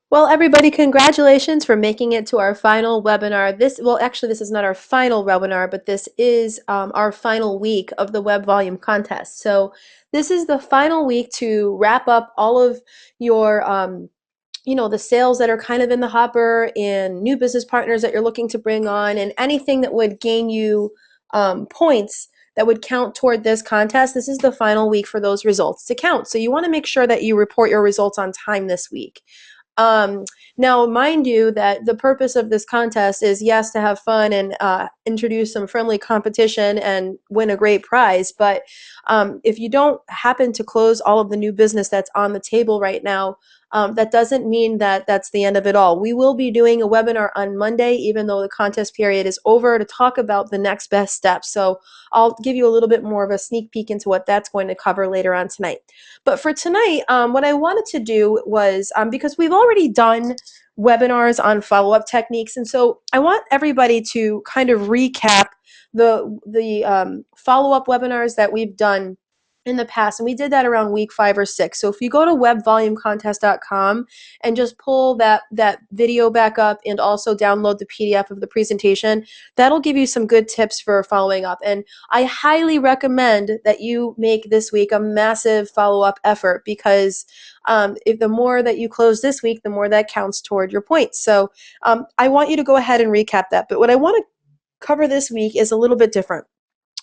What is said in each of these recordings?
Well, everybody, congratulations for making it to our final webinar. Actually, this is not our final webinar, but this is our final week of the Web Volume contest. So this is the final week to wrap up all of your, the sales that are kind of in the hopper and new business partners that you're looking to bring on and anything that would gain you points that would count toward this contest. This is the final week for those results to count. So you want to make sure that you report your results on time this week. Um, Now, mind you, that the purpose of this contest is, yes, to have fun and introduce some friendly competition and win a great prize. But if you don't happen to close all of the new business that's on the table right now, that doesn't mean that that's the end of it all. We will be doing a webinar on Monday, even though the contest period is over, to talk about the next best steps. So I'll give you a little bit more of a sneak peek into what that's going to cover later on tonight. But for tonight, what I wanted to do was, because we've already done webinars on follow-up techniques, and so I want everybody to kind of recap the follow-up webinars that we've done in the past, and we did that around week 5 or 6. So if you go to weBVolumecontest.com and just pull that video back up and also download the PDF of the presentation, that'll give you some good tips for following up. And I highly recommend that you make this week a massive follow-up effort, because if the more that you close this week, the more that counts toward your points. So I want you to go ahead and recap that. But what I want to cover this week is a little bit different.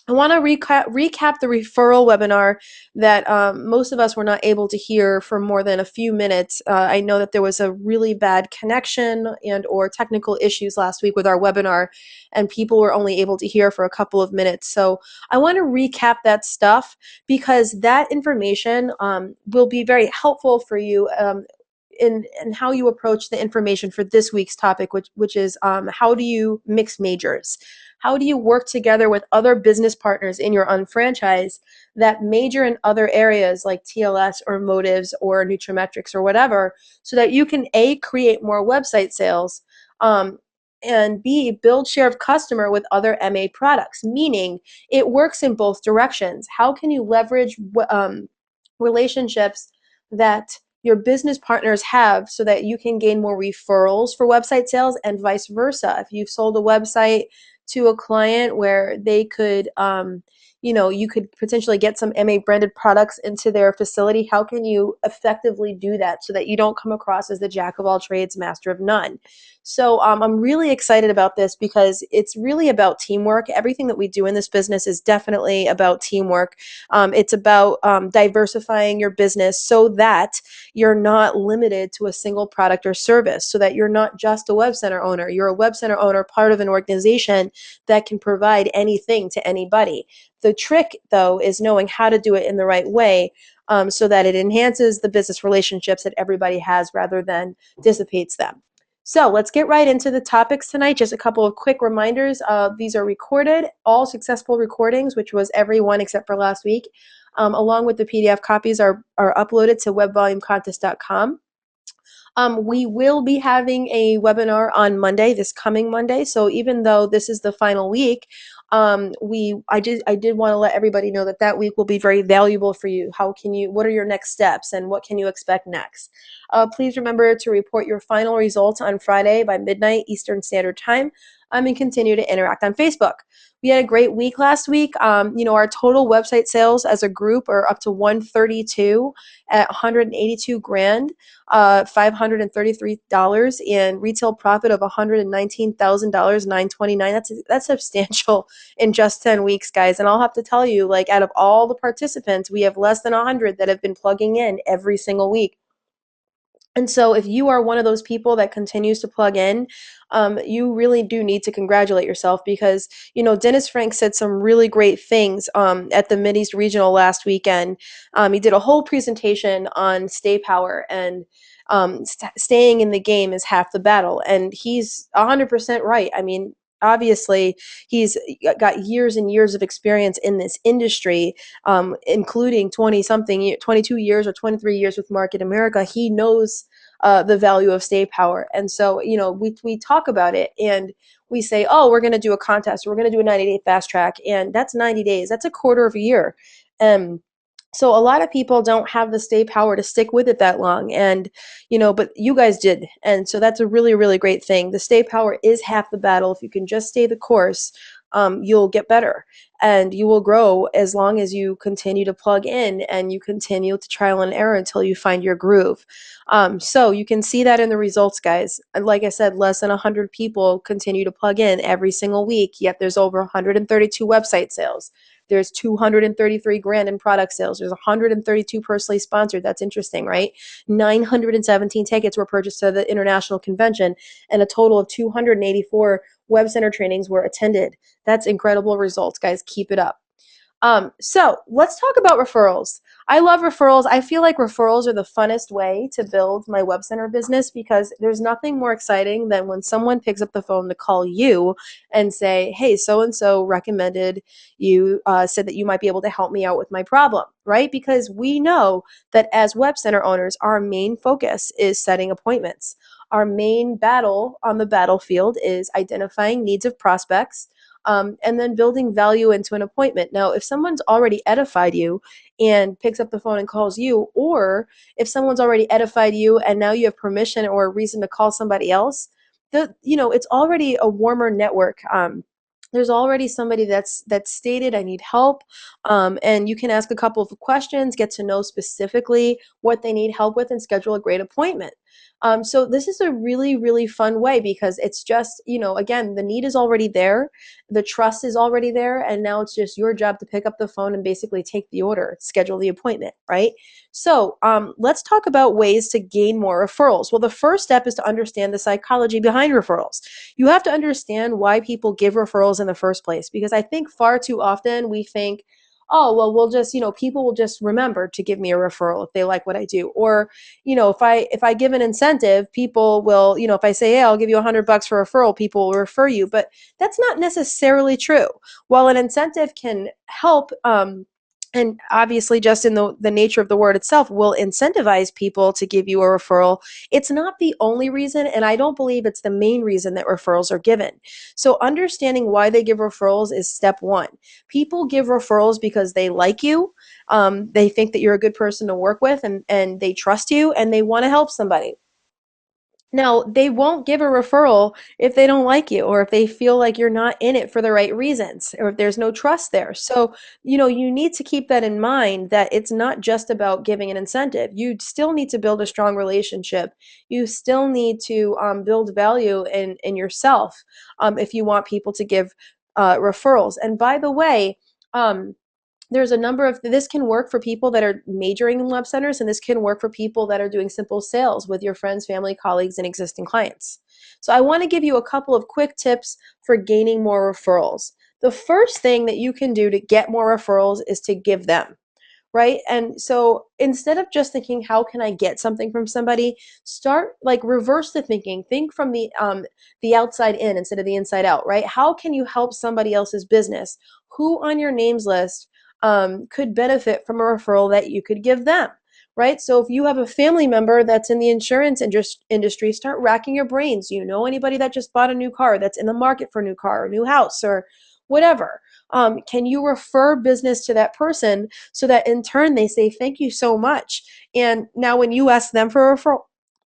I want to recap the referral webinar that most of us were not able to hear for more than a few minutes. I know that there was a really bad connection and or technical issues last week with our webinar, and people were only able to hear for a couple of minutes. So I want to recap that stuff, because that information will be very helpful for you in how you approach the information for this week's topic, which is how do you mix majors? How do you work together with other business partners in your unfranchise that major in other areas like TLS or motives or Nutrimetrics or whatever, so that you can A, create more website sales, and B, build share of customer with other MA products, meaning it works in both directions. How can you leverage relationships that your business partners have, so that you can gain more referrals for website sales, and vice versa? If you've sold a website to a client where they could, you could potentially get some MA branded products into their facility, how can you effectively do that so that you don't come across as the jack of all trades, master of none? So I'm really excited about this, because it's really about teamwork. Everything that we do in this business is definitely about teamwork. It's about diversifying your business so that you're not limited to a single product or service, so that you're not just a web center owner. You're a web center owner, part of an organization that can provide anything to anybody. The trick, though, is knowing how to do it in the right way, so that it enhances the business relationships that everybody has rather than dissipates them. So let's get right into the topics tonight. Just a couple of quick reminders. These are recorded, all successful recordings, which was every one except for last week, along with the PDF copies are uploaded to weBVolumecontest.com. We will be having a webinar on Monday, this coming Monday. So even though this is the final week, I did want to let everybody know that that week will be very valuable for you. What are your next steps, and what can you expect next? Please remember to report your final results on Friday by midnight Eastern Standard Time, and continue to interact on Facebook. We had a great week last week. Our total website sales as a group are up to 132 at 182 grand. $533 in retail profit of $119,000, $929. That's substantial in just 10 weeks, guys. And I'll have to tell you, like, out of all the participants, we have less than 100 that have been plugging in every single week. And so if you are one of those people that continues to plug in, you really do need to congratulate yourself, because, Dennis Frank said some really great things at the Mideast Regional last weekend. He did a whole presentation on stay power, and staying in the game is half the battle. And he's 100% right. I mean, obviously, he's got years and years of experience in this industry, including 22 years or 23 years with Market America. He knows the value of stay power. And so, we talk about it, and we say, oh, we're going to do a contest. We're going to do a 90-day fast track. And that's 90 days. That's a quarter of a year. So a lot of people don't have the stay power to stick with it that long. And, but you guys did. And so that's a really, really great thing. The stay power is half the battle. If you can just stay the course, you'll get better and you will grow as long as you continue to plug in and you continue to trial and error until you find your groove. So you can see that in the results, guys. And like I said, less than 100 people continue to plug in every single week, yet there's over 132 website sales. There's 233 grand in product sales. There's 132 personally sponsored. That's interesting, right? 917 tickets were purchased to the international convention, and a total of 284 web center trainings were attended. That's incredible results, guys. Keep it up. So let's talk about referrals. I love referrals. I feel like referrals are the funnest way to build my web center business because there's nothing more exciting than when someone picks up the phone to call you and say, hey, so and so recommended you, said that you might be able to help me out with my problem, right? Because we know that as web center owners, our main focus is setting appointments. Our main battle on the battlefield is identifying needs of prospects, and then building value into an appointment. Now, if someone's already edified you and picks up the phone and calls you, or if someone's already edified you and now you have permission or a reason to call somebody else, it's already a warmer network. There's already somebody that's stated I need help, and you can ask a couple of questions, get to know specifically what they need help with, and schedule a great appointment. So this is a really, really fun way because it's just, again, the need is already there, the trust is already there, and now it's just your job to pick up the phone and basically take the order, schedule the appointment, right? So let's talk about ways to gain more referrals. Well, the first step is to understand the psychology behind referrals. You have to understand why people give referrals in the first place, because I think far too often we think, oh, well, we'll just, people will just remember to give me a referral if they like what I do. Or, if I give an incentive, people will, if I say, hey, I'll give you $100 for referral, people will refer you. But that's not necessarily true. While an incentive can help, and obviously just in the nature of the word itself will incentivize people to give you a referral, it's not the only reason, and I don't believe it's the main reason that referrals are given. So understanding why they give referrals is step one. People give referrals because they like you, they think that you're a good person to work with, and they trust you, and they want to help somebody. Now, they won't give a referral if they don't like you or if they feel like you're not in it for the right reasons or if there's no trust there. So, you need to keep that in mind that it's not just about giving an incentive. You still need to build a strong relationship. You still need to build value in yourself, if you want people to give referrals. And by the way, there's a number of this can work for people that are majoring in web centers, and this can work for people that are doing simple sales with your friends, family, colleagues, and existing clients. So I want to give you a couple of quick tips for gaining more referrals. The first thing that you can do to get more referrals is to give them, right? And so instead of just thinking, how can I get something from somebody, start like reverse the thinking. Think from the outside in instead of the inside out, right? How can you help somebody else's business? Who on your names list could benefit from a referral that you could give them? Right? So if you have a family member that's in the insurance industry, start racking your brains. You know anybody that just bought a new car, that's in the market for a new car, or a new house, or whatever? Can you refer business to that person so that in turn they say thank you so much? And now when you ask them for a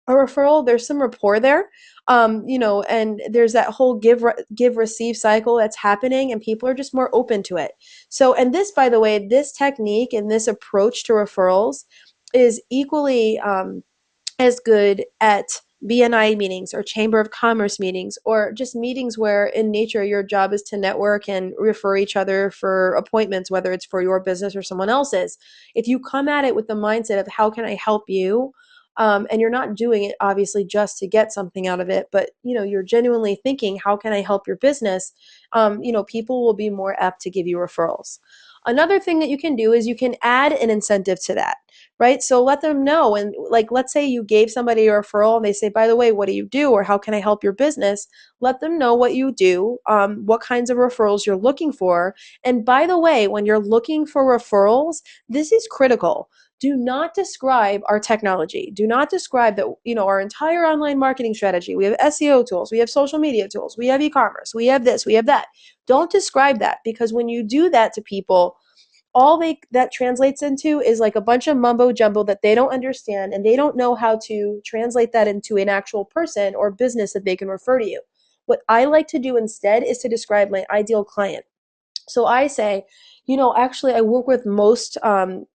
referral, there's some rapport there, and there's that whole give receive cycle that's happening, and people are just more open to it. So, and this, by the way, this technique and this approach to referrals is equally as good at BNI meetings or Chamber of Commerce meetings, or just meetings where in nature your job is to network and refer each other for appointments, whether it's for your business or someone else's. If you come at it with the mindset of how can I help you, and you're not doing it obviously just to get something out of it, but you're genuinely thinking how can I help your business, people will be more apt to give you referrals. Another thing that you can do is you can add an incentive to that, right? So let them know. And like, let's say you gave somebody a referral and they say, by the way, what do you do? Or how can I help your business? Let them know what you do, what kinds of referrals you're looking for. And by the way, when you're looking for referrals, this is critical. Do not describe our technology. Do not describe that, our entire online marketing strategy. We have SEO tools, we have social media tools, we have e-commerce, we have this, we have that. Don't describe that, because when you do that to people, all that translates into is like a bunch of mumbo jumbo that they don't understand, and they don't know how to translate that into an actual person or business that they can refer to you. What I like to do instead is to describe my ideal client. So I say, actually, I work with most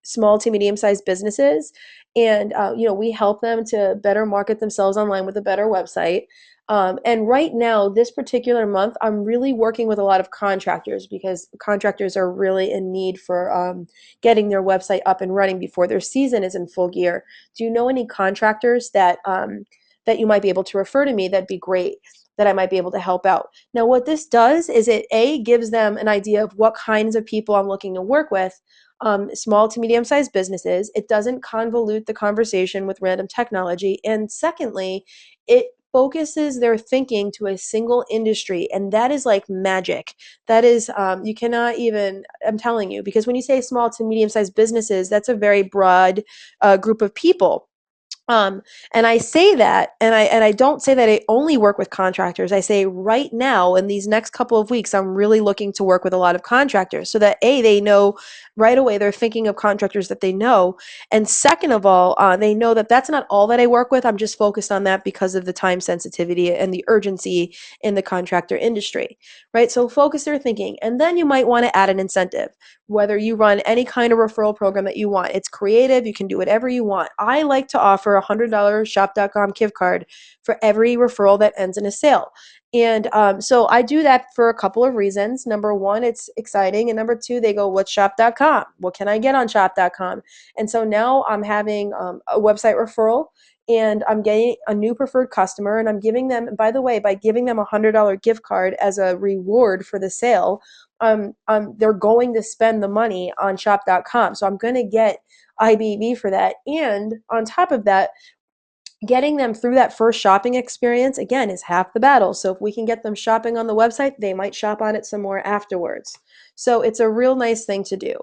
small to medium sized businesses, and we help them to better market themselves online with a better website. And right now, this particular month, I'm really working with a lot of contractors because contractors are really in need for getting their website up and running before their season is in full gear. Do you know any contractors that you might be able to refer to me? That'd be great. That I might be able to help out. Now, what this does is it gives them an idea of what kinds of people I'm looking to work with, small to medium sized businesses. It doesn't convolute the conversation with random technology. And secondly, it focuses their thinking to a single industry. And that is like magic. That is, you cannot even, I'm telling you, because when you say small to medium sized businesses, that's a very broad group of people. um, and I say that, and I don't say that I only work with contractors. I say right now, in these next couple of weeks, I'm really looking to work with a lot of contractors so that they know right away, they're thinking of contractors that they know, and second of all, they know that that's not all that I work with. I'm just focused on that because of the time sensitivity and the urgency in the contractor industry, right? So focus their thinking, and then you might want to add an incentive. Whether you run any kind of referral program that you want, it's creative, you can do whatever you want. I like to offer a $100 shop.com gift card for every referral that ends in a sale. And so I do that for a couple of reasons. Number one, it's exciting. And number two, they go, what's shop.com? What can I get on shop.com? And so now I'm having a website referral, and I'm getting a new preferred customer, and I'm giving them, by the way, by giving them a $100 gift card as a reward for the sale, they're going to spend the money on shop.com. So I'm going to get IBV for that. And on top of that, getting them through that first shopping experience, again, is half the battle. So if we can get them shopping on the website, they might shop on it some more afterwards. So it's a real nice thing to do.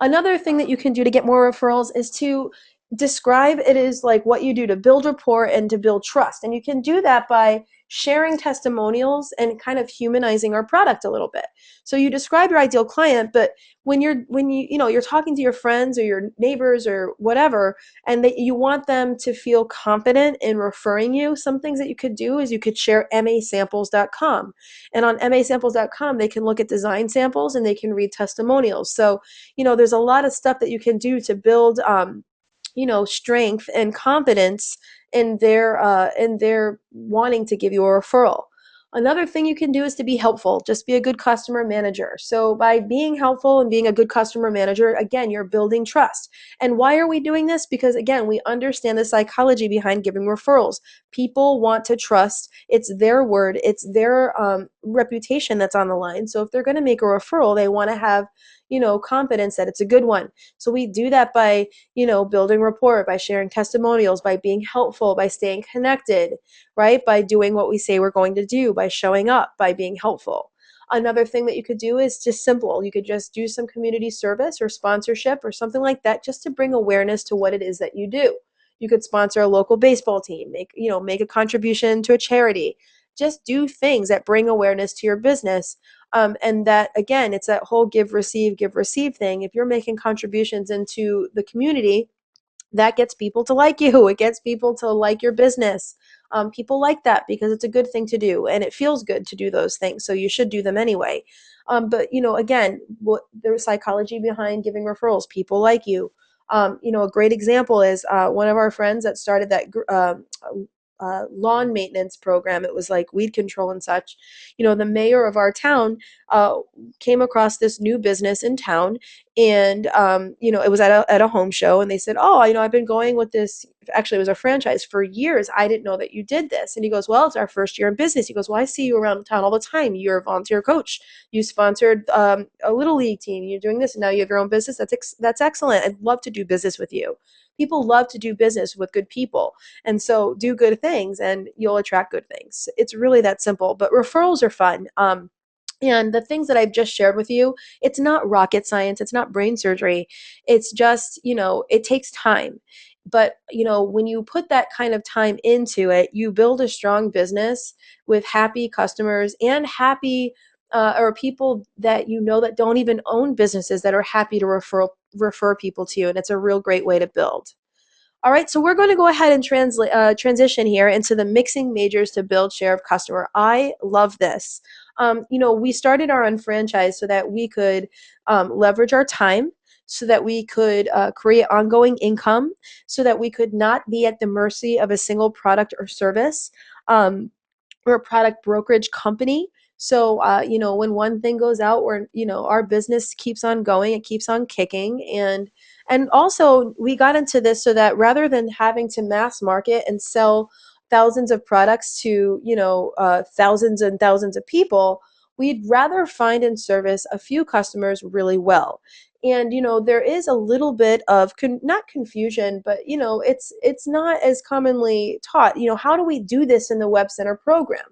Another thing that you can do to get more referrals is to describe it as like what you do to build rapport and to build trust. And you can do that by sharing testimonials and kind of humanizing our product a little bit. So you describe your ideal client, but when you're talking to your friends or your neighbors or whatever, and that you want them to feel confident in referring you, some things that you could do is you could share masamples.com. And on masamples.com, they can look at design samples and they can read testimonials. So, there's a lot of stuff that you can do to build, strength and confidence in their wanting to give you a referral. Another thing you can do is to be helpful. Just be a good customer manager. So by being helpful and being a good customer manager, again, you're building trust. And why are we doing this? Because again, we understand the psychology behind giving referrals. People want to trust. It's their word. It's their reputation that's on the line. So if they're going to make a referral, they want to have, confidence that it's a good one. So we do that by, building rapport, by sharing testimonials, by being helpful, by staying connected, right? By doing what we say we're going to do, by showing up, by being helpful. Another thing that you could do is just simple. You could just do some community service or sponsorship or something like that just to bring awareness to what it is that you do. You could sponsor a local baseball team, make a contribution to a charity. Just do things that bring awareness to your business. And that, again, it's that whole give, receive thing. If you're making contributions into the community, that gets people to like you. It gets people to like your business. People like that because it's a good thing to do and it feels good to do those things. So you should do them anyway. But, again, what the psychology behind giving referrals, people like you. A great example is one of our friends that started that lawn maintenance program. It was like weed control and such. The mayor of our town came across this new business in town, and it was at a home show, and they said, oh, I've been going with this. Actually, it was a franchise for years. I didn't know that you did this. And he goes, well, it's our first year in business. He goes, well, I see you around town all the time. You're a volunteer coach. You sponsored a little league team. You're doing this, and now you have your own business. That's excellent. I'd love to do business with you. People love to do business with good people. And so do good things and you'll attract good things. It's really that simple. But referrals are fun. And the things that I've just shared with you, it's not rocket science. It's not brain surgery. It's just, it takes time. But, when you put that kind of time into it, you build a strong business with happy customers and happy or people that you know that don't even own businesses that are happy to refer people to you, and it's a real great way to build. All right, so we're going to go ahead and transition here into the mixing majors to build share of customer. I love this. We started our own franchise so that we could leverage our time, so that we could create ongoing income, so that we could not be at the mercy of a single product or service. We're a product brokerage company. So, when one thing goes out, our business keeps on going, it keeps on kicking. And also we got into this so that rather than having to mass market and sell thousands of products to, thousands and thousands of people, we'd rather find and service a few customers really well. And there is a little bit of not confusion, but it's not as commonly taught. How do we do this in the Web Center program?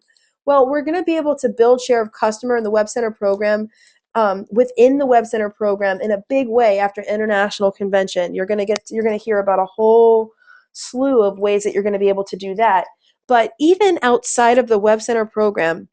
Well, we're going to be able to build share of customer in the Web Center program, within the Web Center program, in a big way after international convention. You're going to hear about a whole slew of ways that you're going to be able to do that. But even outside of the Web Center program,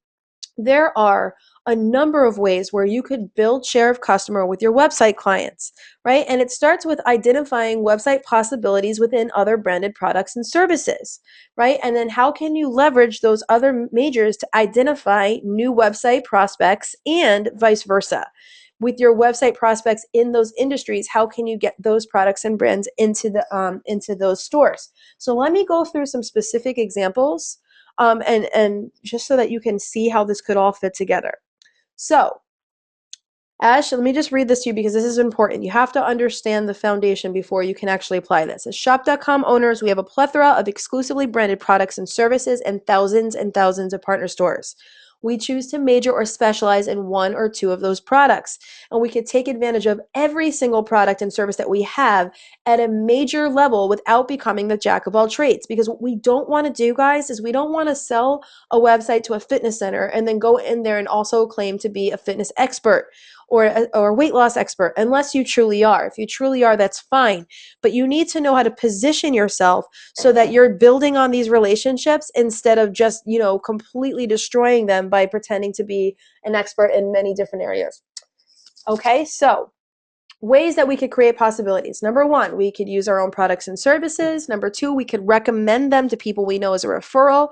there are a number of ways where you could build share of customer with your website clients, right? And it starts with identifying website possibilities within other branded products and services, right? And then how can you leverage those other majors to identify new website prospects, and vice versa? With your website prospects in those industries, how can you get those products and brands into those stores? So let me go through some specific examples, and just so that you can see how this could all fit together. So, Ash, let me just read this to you because this is important. You have to understand the foundation before you can actually apply this. As shop.com owners, we have a plethora of exclusively branded products and services and thousands of partner stores. We choose to major or specialize in one or two of those products, and we could take advantage of every single product and service that we have at a major level without becoming the jack of all trades. Because what we don't want to do, guys, is we don't want to sell a website to a fitness center and then go in there and also claim to be a fitness expert or weight loss expert, unless you truly are. If you truly are, that's fine. But you need to know how to position yourself so that you're building on these relationships instead of just, completely destroying them by pretending to be an expert in many different areas. Okay, so ways that we could create possibilities. Number one, we could use our own products and services. Number two, we could recommend them to people we know as a referral.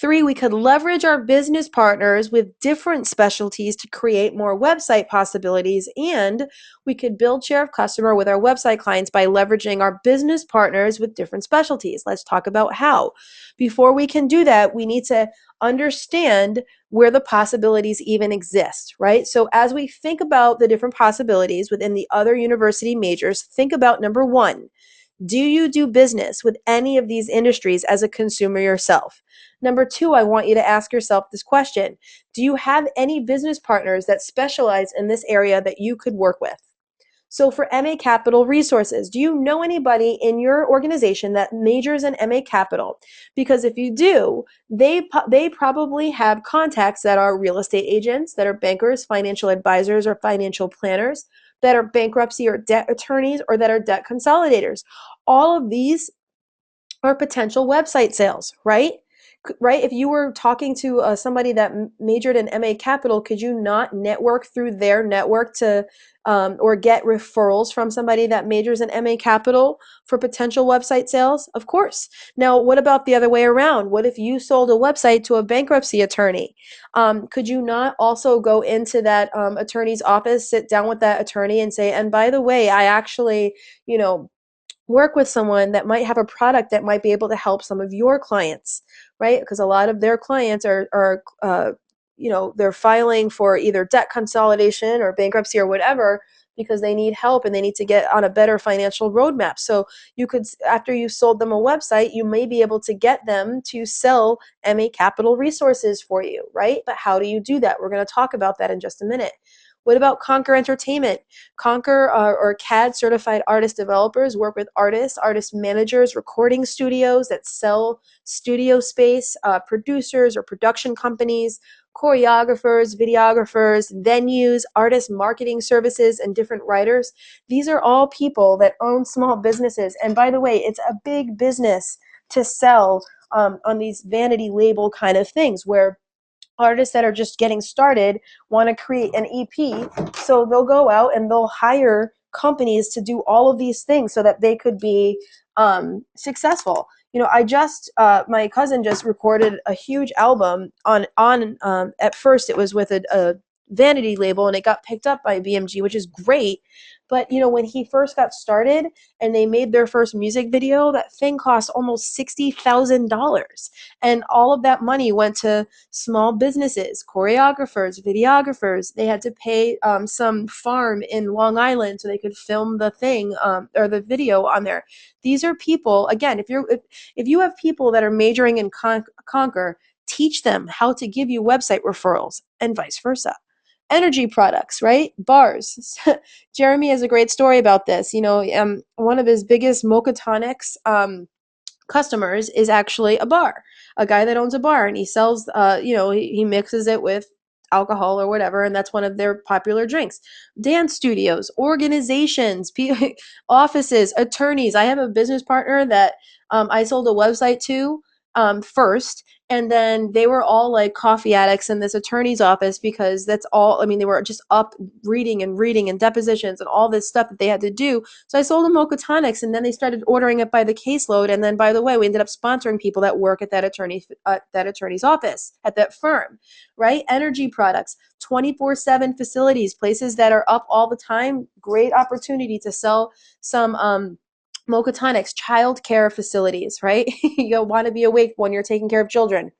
Three, we could leverage our business partners with different specialties to create more website possibilities. And we could build share of customer with our website clients by leveraging our business partners with different specialties. Let's talk about how. Before we can do that, we need to understand where the possibilities even exist, right? So as we think about the different possibilities within the other university majors, think about number one. Do you do business with any of these industries as a consumer yourself? Number two, I want you to ask yourself this question. Do you have any business partners that specialize in this area that you could work with? So for MA Capital Resources, do you know anybody in your organization that majors in MA Capital? Because if you do, they probably have contacts that are real estate agents, that are bankers, financial advisors, or financial planners, that are bankruptcy or debt attorneys, or that are debt consolidators. All of these are potential website sales, right? Right? If you were talking to somebody that majored in MA Capital, could you not network through their network to or get referrals from somebody that majors in MA Capital for potential website sales? Of course. Now, what about the other way around? What if you sold a website to a bankruptcy attorney? Could you not also go into that attorney's office, sit down with that attorney and say, and by the way, I actually, work with someone that might have a product that might be able to help some of your clients, right? Because a lot of their clients they're filing for either debt consolidation or bankruptcy or whatever because they need help and they need to get on a better financial roadmap. So you could, after you sold them a website, you may be able to get them to sell MA Capital Resources for you, right? But how do you do that? We're going to talk about that in just a minute. What about Conquer Entertainment? Conquer or CAD certified artist developers work with artists, artist managers, recording studios that sell studio space, producers or production companies, choreographers, videographers, venues, artist marketing services, and different writers. These are all people that own small businesses. And by the way, it's a big business to sell on these vanity label kind of things where artists that are just getting started want to create an EP, so they'll go out and they'll hire companies to do all of these things so that they could be successful. I just my cousin just recorded a huge album on at first it was with a vanity label, and it got picked up by BMG, which is great. But when he first got started and they made their first music video, that thing cost almost $60,000, and all of that money went to small businesses, choreographers, videographers. They had to pay some farm in Long Island so they could film the thing or the video on there. These are people, again, if you have people that are majoring in Conquer, teach them how to give you website referrals and vice versa. Energy products, right? Bars. Jeremy has a great story about this. One of his biggest Mocha Tonics customers is actually a bar, a guy that owns a bar, and he sells, he mixes it with alcohol or whatever, and that's one of their popular drinks. Dance studios, organizations, offices, attorneys. I have a business partner that I sold a website to first, and then they were all like coffee addicts in this attorney's office, because that's all, I mean, they were just up reading and depositions and all this stuff that they had to do. So I sold them Mocha Tonics, and then they started ordering it by the caseload. And then, by the way, we ended up sponsoring people that work at that attorney's office at that firm, right? Energy products, 24/7 facilities, places that are up all the time. Great opportunity to sell some Mocha Tonics, child care facilities, right? You'll want to be awake when you're taking care of children.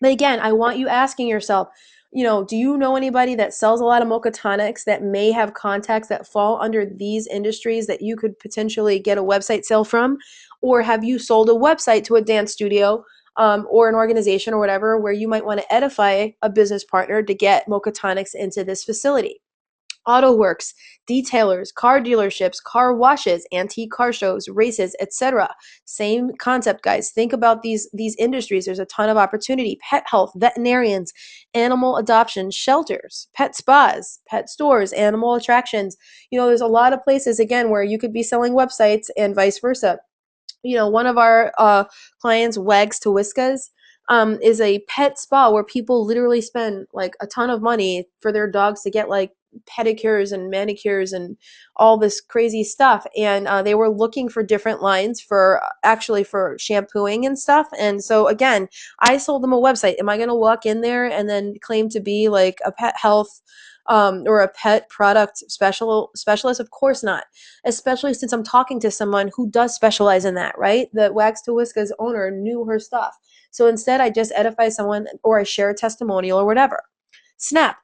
But again, I want you asking yourself, do you know anybody that sells a lot of Mocha Tonics that may have contacts that fall under these industries that you could potentially get a website sale from? Or have you sold a website to a dance studio or an organization or whatever, where you might want to edify a business partner to get Mocha Tonics into this facility? Auto works, detailers, car dealerships, car washes, antique car shows, races, etc. Same concept, guys. Think about these industries. There's a ton of opportunity. Pet health, veterinarians, animal adoption, shelters, pet spas, pet stores, animal attractions. There's a lot of places, again, where you could be selling websites and vice versa. One of our clients, Wags to Whiskas, is a pet spa where people literally spend like a ton of money for their dogs to get like pedicures and manicures and all this crazy stuff. And they were looking for different lines for actually for shampooing and stuff. And so again, I sold them a website. Am I going to walk in there and then claim to be like a pet health or a pet product specialist? Of course not, especially since I'm talking to someone who does specialize in that, right? The Wags to Whiskas owner knew her stuff. So instead, I just edify someone, or I share a testimonial or whatever. Snap.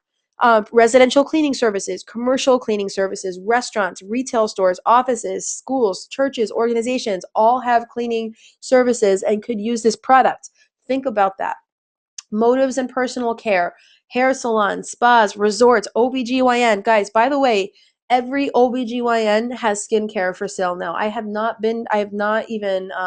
Residential cleaning services, commercial cleaning services, restaurants, retail stores, offices, schools, churches, organizations all have cleaning services and could use this product. Think about that. Motives and personal care, hair salons, spas, resorts, OBGYN. Guys, by the way, every OBGYN has skincare for sale now. I have not even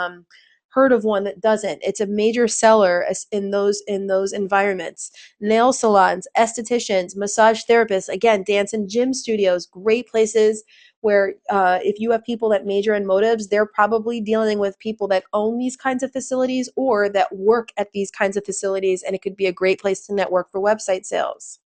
heard of one that doesn't. It's a major seller in those environments. Nail salons, estheticians, massage therapists, again, dance and gym studios, great places where if you have people that major in motives, they're probably dealing with people that own these kinds of facilities or that work at these kinds of facilities, and it could be a great place to network for website sales.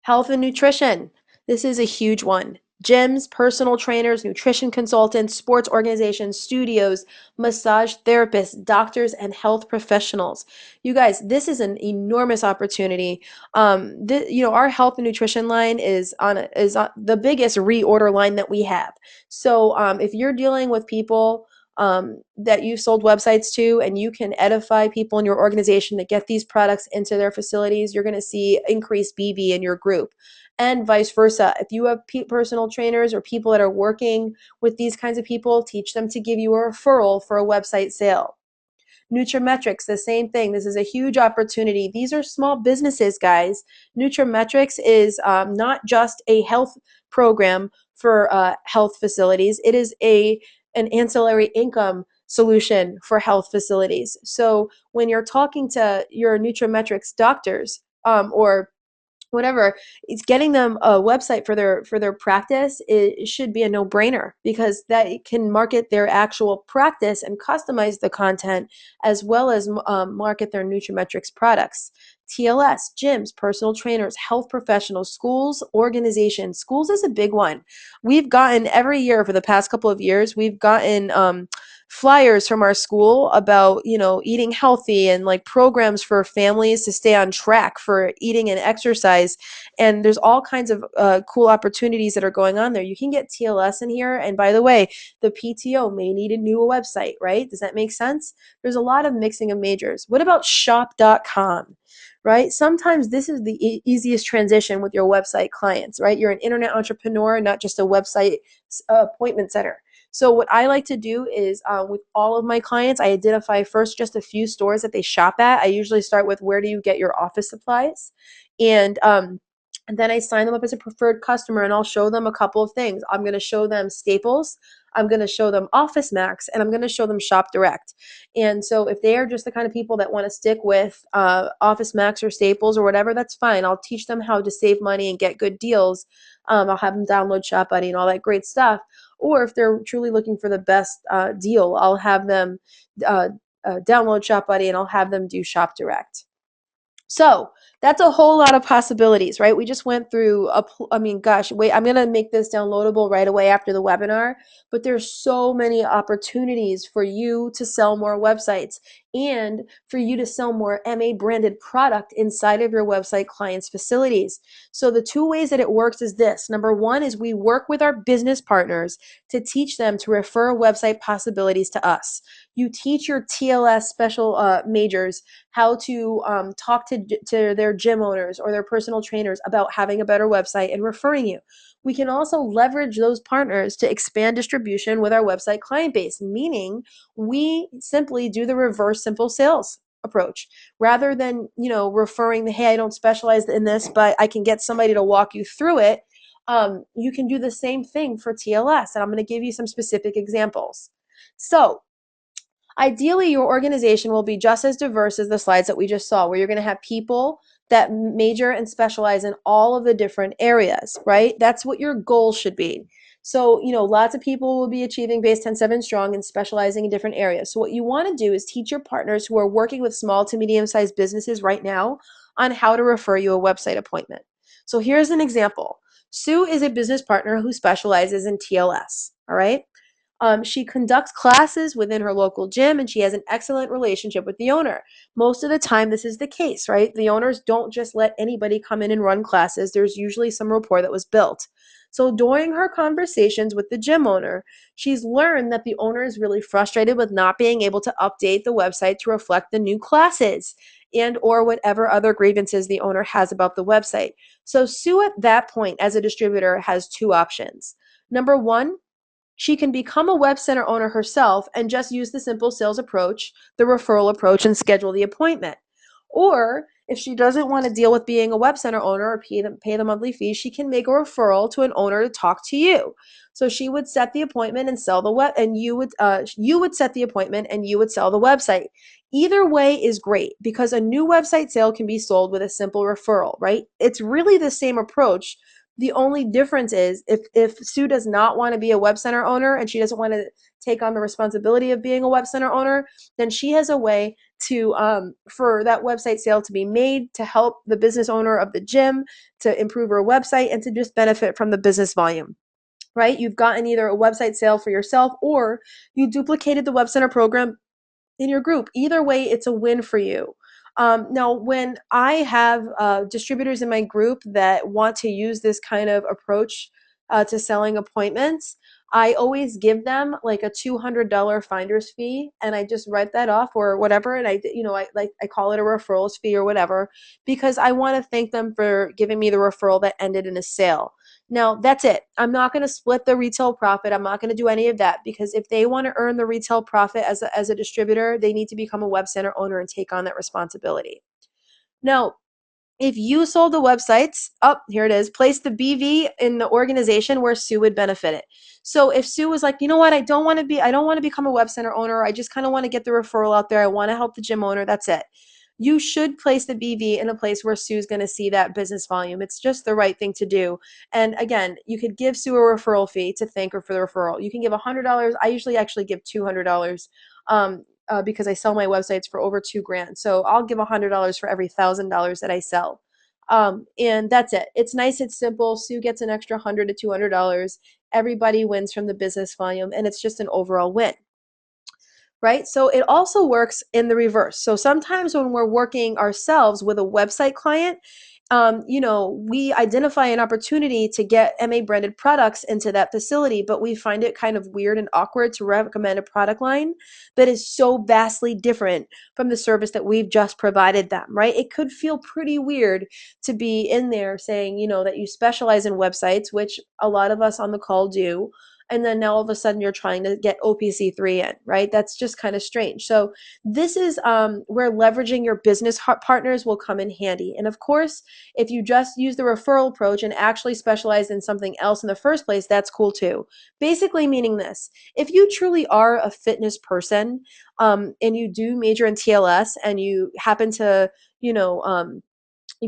Health and nutrition. This is a huge one. Gyms, personal trainers, nutrition consultants, sports organizations, studios, massage therapists, doctors, and health professionals. You guys, this is an enormous opportunity. Our health and nutrition line is on the biggest reorder line that we have. So if you're dealing with people that you've sold websites to, and you can edify people in your organization to get these products into their facilities, you're going to see increased BV in your group, and vice versa. If you have personal trainers or people that are working with these kinds of people, teach them to give you a referral for a website sale. Nutrimetrics, the same thing. This is a huge opportunity. These are small businesses, guys. Nutrimetrics is not just a health program for health facilities. It is an ancillary income solution for health facilities. So when you're talking to your Nutrimetrics doctors or whatever, it's getting them a website for their practice. It should be a no-brainer because that can market their actual practice and customize the content as well as market their nutrimetrics products. TLS, gyms, personal trainers, health professionals, schools, organizations. Schools is a big one. We've gotten every year for the past couple of years, we've gotten flyers from our school about, eating healthy and like programs for families to stay on track for eating and exercise. And there's all kinds of cool opportunities that are going on there. You can get TLS in here. And by the way, the PTO may need a new website, right? Does that make sense? There's a lot of mixing of majors. What about shop.com? Right? Sometimes this is the easiest transition with your website clients, right? You're an internet entrepreneur, not just a website appointment center. So what I like to do is with all of my clients, I identify first just a few stores that they shop at. I usually start with where do you get your office supplies? And then I sign them up as a preferred customer and I'll show them a couple of things. I'm going to show them Staples, I'm going to show them Office Max, and I'm going to show them Shop Direct. And so if they are just the kind of people that want to stick with Office Max or Staples or whatever, that's fine. I'll teach them how to save money and get good deals. I'll have them download Shop Buddy and all that great stuff. Or if they're truly looking for the best deal, I'll have them uh, download Shop Buddy and I'll have them do Shop Direct. So that's a whole lot of possibilities, right? We just went through I mean, gosh, wait, I'm going to make this downloadable right away after the webinar, but there's so many opportunities for you to sell more websites and for you to sell more MA branded product inside of your website clients' facilities. So the two ways that it works is this. Number one is we work with our business partners to teach them to refer website possibilities to us. You teach your TLS special majors how to talk to their gym owners or their personal trainers about having a better website and referring you. We can also leverage those partners to expand distribution with our website client base, meaning we simply do the reverse simple sales approach rather than, referring the, hey, I don't specialize in this, but I can get somebody to walk you through it. You can do the same thing for TLS, and I'm going to give you some specific examples. So ideally, your organization will be just as diverse as the slides that we just saw, where you're going to have people that major and specialize in all of the different areas, right? That's what your goal should be. So, lots of people will be achieving base 10-7 strong and specializing in different areas. So what you want to do is teach your partners who are working with small to medium-sized businesses right now on how to refer you a website appointment. So here's an example. Sue is a business partner who specializes in TLS, all right? She conducts classes within her local gym and she has an excellent relationship with the owner. Most of the time, this is the case, right? The owners don't just let anybody come in and run classes. There's usually some rapport that was built. So during her conversations with the gym owner, she's learned that the owner is really frustrated with not being able to update the website to reflect the new classes and or whatever other grievances the owner has about the website. So Sue at that point as a distributor has two options. Number one, she can become a web center owner herself and just use the simple sales approach, the referral approach, and schedule the appointment. Or if she doesn't want to deal with being a web center owner or pay the monthly fee, she can make a referral to an owner to talk to you. So she would set the appointment and sell the web, and you would set the appointment and you would sell the website. Either way is great because a new website sale can be sold with a simple referral, right? It's really the same approach. The only difference is if Sue does not want to be a web center owner and she doesn't want to take on the responsibility of being a web center owner, then she has a way to for that website sale to be made to help the business owner of the gym to improve her website and to just benefit from the business volume. Right? You've gotten either a website sale for yourself or you duplicated the web center program in your group. Either way, it's a win for you. Now, when I have distributors in my group that want to use this kind of approach to selling appointments, I always give them like a $200 finder's fee, and I just write that off or whatever, and I call it a referrals fee or whatever, because I want to thank them for giving me the referral that ended in a sale. Now, that's it. I'm not going to split the retail profit. I'm not going to do any of that because if they want to earn the retail profit as a distributor, they need to become a web center owner and take on that responsibility. Now, if you sold the websites, here it is, place the BV in the organization where Sue would benefit it. So if Sue was like, you know what, I don't want to become a web center owner. I just kind of want to get the referral out there. I want to help the gym owner. That's it. you should place the BV in a place where Sue's going to see that business volume. It's just the right thing to do. And again, you could give Sue a referral fee to thank her for the referral. You can give $100. I usually actually give $200. Because I sell my websites for over $2,000. So I'll give $100 for every $1,000 that I sell. And that's it. It's nice. It's simple. Sue gets an extra $100 to $200. Everybody wins from the business volume, and it's just an overall win. Right? So it also works in the reverse. So sometimes when we're working ourselves with a website client, we identify an opportunity to get MA branded products into that facility, but we find it kind of weird and awkward to recommend a product line that is so vastly different from the service that we've just provided them, right? It could feel pretty weird to be in there saying, that you specialize in websites, which a lot of us on the call do. And then now all of a sudden you're trying to get OPC3 in, right? That's just kind of strange. So this is where leveraging your business partners will come in handy. And of course, if you just use the referral approach and actually specialize in something else in the first place, that's cool too. Basically meaning this: if you truly are a fitness person, and you do major in TLS and you happen to,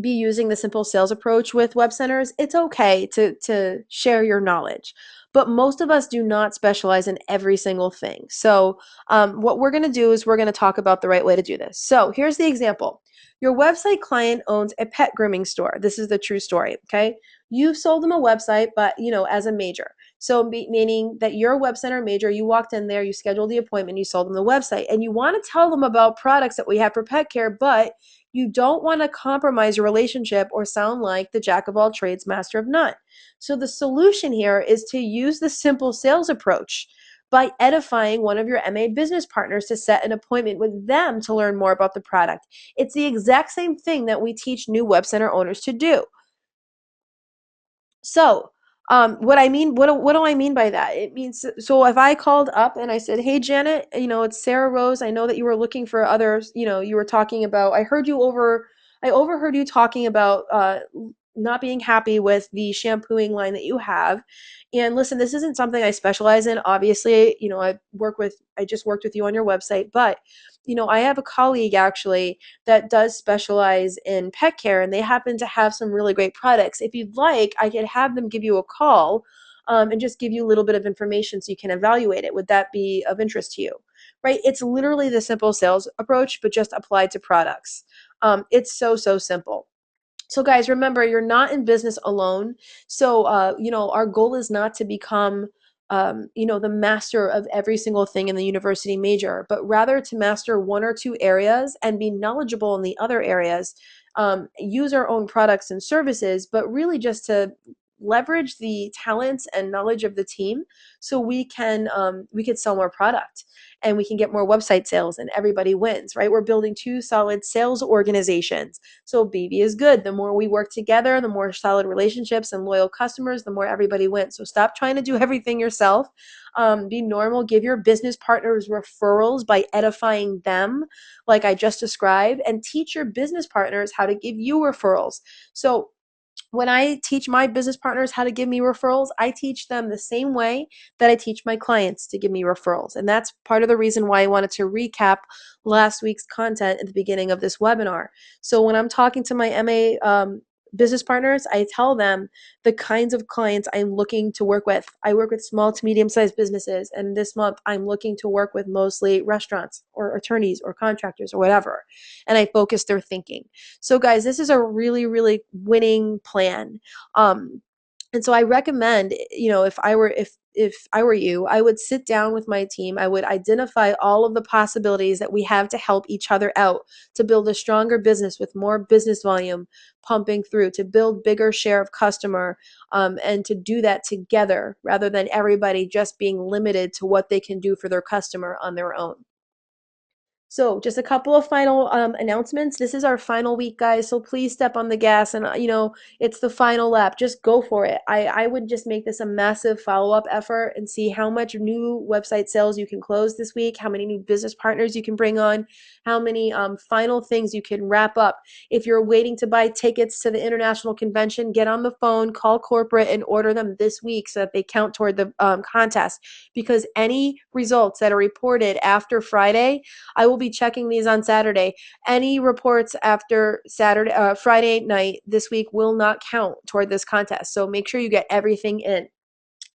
be using the simple sales approach with web centers, it's okay to share your knowledge. But most of us do not specialize in every single thing. So what we're going to do is we're going to talk about the right way to do this. So here's the example. Your website client owns a pet grooming store. This is the true story, okay? You've sold them a website, but as a major. So meaning that you're a web center major, you walked in there, you scheduled the appointment, you sold them the website, and you want to tell them about products that we have for pet care, but you don't want to compromise your relationship or sound like the jack of all trades, master of none. So the solution here is to use the simple sales approach by edifying one of your MA business partners to set an appointment with them to learn more about the product. It's the exact same thing that we teach new web center owners to do. So, what do I mean by that? It means, so if I called up and I said, "Hey, Janet, it's Sarah Rose. I know that you were looking for others. You were talking about. I overheard you talking about not being happy with the shampooing line that you have. And listen, this isn't something I specialize in. Obviously, I just worked with you on your website, but I have a colleague actually that does specialize in pet care, and they happen to have some really great products. If you'd like, I could have them give you a call and just give you a little bit of information so you can evaluate it. Would that be of interest to you? Right? It's literally the simple sales approach, but just applied to products. It's so, so simple. So guys, remember, you're not in business alone. So, our goal is not to become, the master of every single thing in the university major, but rather to master one or two areas and be knowledgeable in the other areas, use our own products and services, but really just to leverage the talents and knowledge of the team so we could sell more product and we can get more website sales and everybody wins, right? We're building two solid sales organizations. So BV is good. The more we work together, the more solid relationships and loyal customers, the more everybody wins. So stop trying to do everything yourself. Be normal. Give your business partners referrals by edifying them, like I just described, and teach your business partners how to give you referrals. So when I teach my business partners how to give me referrals, I teach them the same way that I teach my clients to give me referrals. And that's part of the reason why I wanted to recap last week's content at the beginning of this webinar. So when I'm talking to my MA business partners, I tell them the kinds of clients I'm looking to work with. I work with small to medium-sized businesses, and this month I'm looking to work with mostly restaurants or attorneys or contractors or whatever. And I focus their thinking. So guys, this is a really, really winning plan. And so I recommend, if I were you, I would sit down with my team. I would identify all of the possibilities that we have to help each other out to build a stronger business with more business volume pumping through, to build bigger share of customer, and to do that together rather than everybody just being limited to what they can do for their customer on their own. So just a couple of final announcements. This is our final week, guys. So please step on the gas, and it's the final lap. Just go for it. I would just make this a massive follow-up effort and see how much new website sales you can close this week, how many new business partners you can bring on, how many final things you can wrap up. If you're waiting to buy tickets to the international convention, get on the phone, call corporate, and order them this week so that they count toward the contest. Because any results that are reported after Friday, I will will be checking these on Saturday. Any reports after Friday night this week will not count toward this contest. So make sure you get everything in.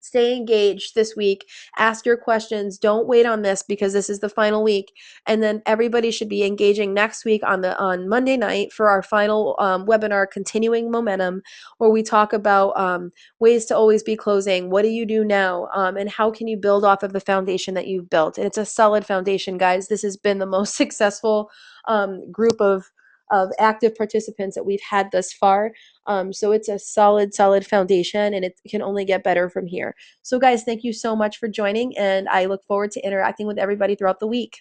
Stay engaged this week. Ask your questions. Don't wait on this because this is the final week. And then everybody should be engaging next week on Monday night for our final webinar, Continuing Momentum, where we talk about ways to always be closing. What do you do now? And how can you build off of the foundation that you've built? And it's a solid foundation, guys. This has been the most successful group of active participants that we've had thus far. So it's a solid foundation, and it can only get better from here. So guys, thank you so much for joining, and I look forward to interacting with everybody throughout the week.